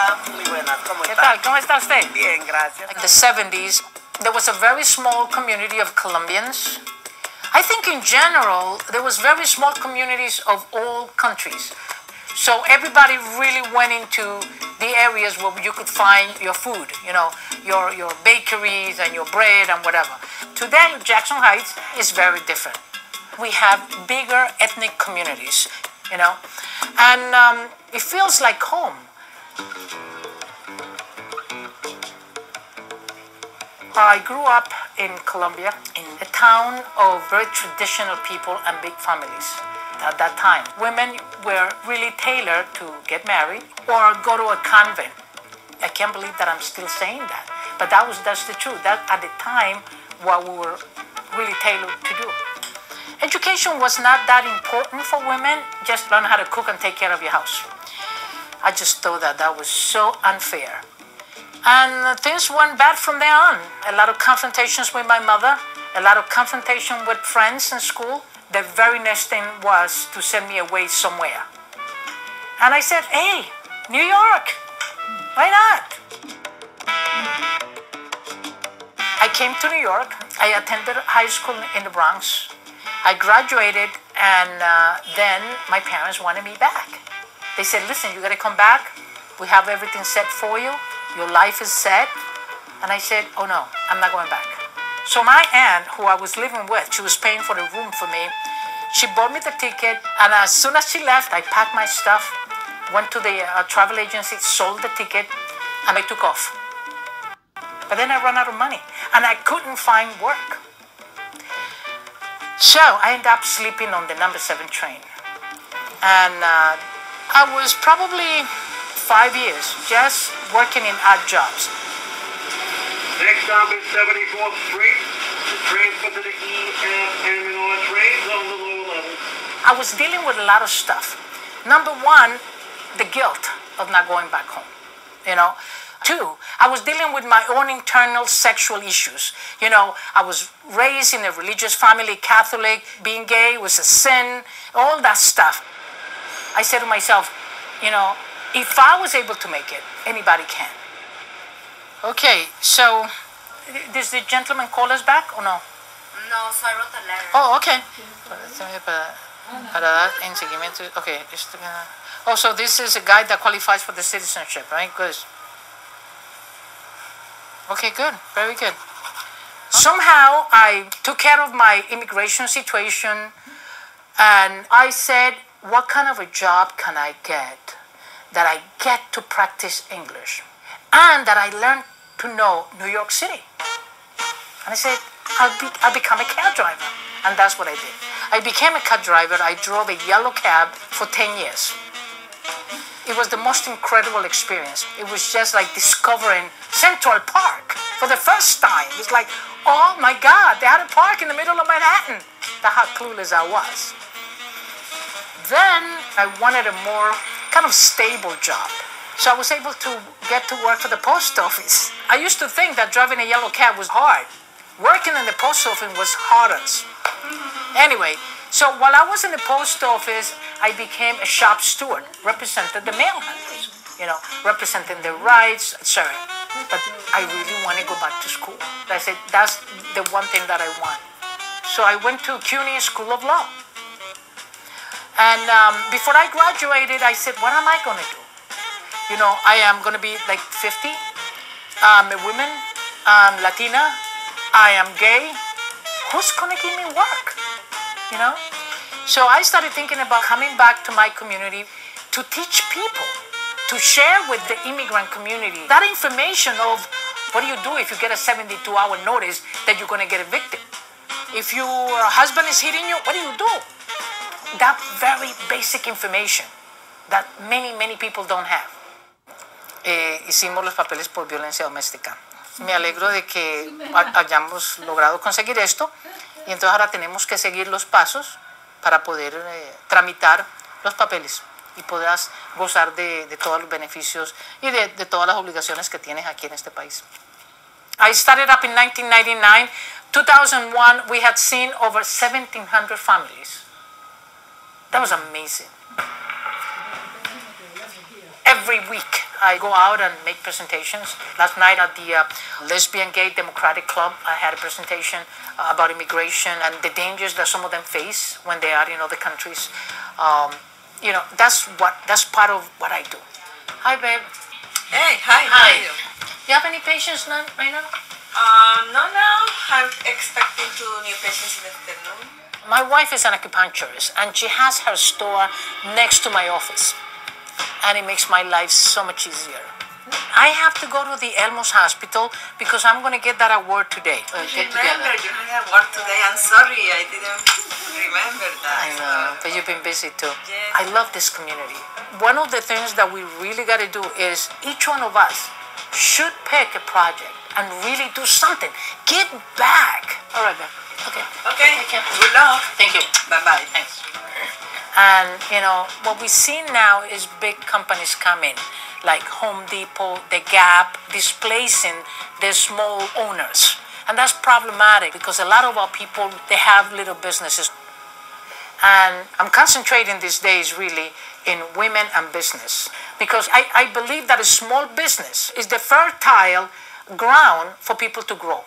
Hola, muy buenas, ¿cómo ¿Qué está? tal? ¿Cómo está usted? Bien, gracias. Like the 70s, there was a very small community of Colombians. I think in general, there was very small communities of all countries. So everybody really went into the areas where you could find your food, you know, your bakeries and your bread and whatever. Today, Jackson Heights is very different. We have bigger ethnic communities, you know, and it feels like home. I grew up in Colombia, in a town of very traditional people and big families. At that time, women were really tailored to get married or go to a convent. I can't believe that I'm still saying that, but that's the truth. That at the time, what we were really tailored to do. Education was not that important for women. Just learn how to cook and take care of your house. I just thought that that was so unfair. And things went bad from there on. A lot of confrontations with my mother, a lot of confrontation with friends in school. The very next thing was to send me away somewhere. And I said, hey, New York, why not? I came to New York. I attended high school in the Bronx. I graduated, and then my parents wanted me back. They said, listen, you got to come back. We have everything set for you. Your life is set. And I said, oh no, I'm not going back. So my aunt, who I was living with, she was paying for the room for me. She bought me the ticket, and as soon as she left, I packed my stuff, went to the travel agency, sold the ticket, and I took off. But then I ran out of money, and I couldn't find work. So I ended up sleeping on the number 7 train. And I was probably 5 years just working in odd jobs. Next stop is 74th Street. Transfer to the EF and R trains on the lower level. I was dealing with a lot of stuff. Number one, the guilt of not going back home, you know. 2, I was dealing with my own internal sexual issues. You know, I was raised in a religious family, Catholic. Being gay was a sin, all that stuff. I said to myself, you know, if I was able to make it, anybody can. Okay, so does the gentleman call us back or no? No, so I wrote a letter. Oh, okay. Para dar en seguimiento. Okay. Oh, so this is a guy that qualifies for the citizenship, right? Good. Okay, good. Very good. Somehow I took care of my immigration situation, and I said, what kind of a job can I get that I get to practice English and that I learn to know New York City? And I said, I'll become a cab driver. And that's what I did. I became a cab driver. I drove a yellow cab for 10 years. It was the most incredible experience. It was just like discovering Central Park for the first time. It's like, oh my God, they had a park in the middle of Manhattan. That's how clueless I was. Then I wanted a more kind of stable job. So I was able to get to work for the post office. I used to think that driving a yellow cab was hard. Working in the post office was harder. Anyway, so while I was in the post office, I became a shop steward, represented the mail handlers, you know, representing their rights, etc. But I really want to go back to school. I said, that's the one thing that I want. So I went to CUNY School of Law. And before I graduated, I said, what am I going to do? You know, I am going to be like 50. I'm a woman. I'm Latina. I am gay. Who's going to give me work? You know? So I started thinking about coming back to my community to teach people, to share with the immigrant community that information of what do you do if you get a 72-hour notice that you're going to get evicted? If your husband is hitting you, what do you do? That very basic information that many people don't have. Hicimos los papeles por violencia doméstica. Me alegro de que hayamos logrado conseguir esto y entonces ahora tenemos que seguir los pasos para poder tramitar los papeles y puedas gozar de todos los beneficios y de todas las obligaciones que tienes aquí en este país. I started up in 1999. 2001, we had seen over 1,700 families. That was amazing. A every week I go out and make presentations. Last night at the Lesbian Gay Democratic Club, I had a presentation about immigration and the dangers that some of them face when they are in other countries. That's part of what I do. Hi, babe. Hey, hi. How are you? You have any patients right now? No, now. I'm expecting 2 new patients in the afternoon. My wife is an acupuncturist, and she has her store next to my office. And it makes my life so much easier. I have to go to the Elmos Hospital because I'm going to get that award today. Remember, you had a work today. I'm sorry, I didn't remember that. I know, but you've been busy too. Yes. I love this community. One of the things that we really got to do is each one of us should pick a project and really do something. Give back. All right, babe. Okay. Okay. Thank you. Good luck. Thank you. Bye-bye. Thanks. And, what we see now is big companies coming, like Home Depot, The Gap, displacing the small owners. And that's problematic because a lot of our people, they have little businesses. And I'm concentrating these days really in women and business because I believe that a small business is the fertile ground for people to grow.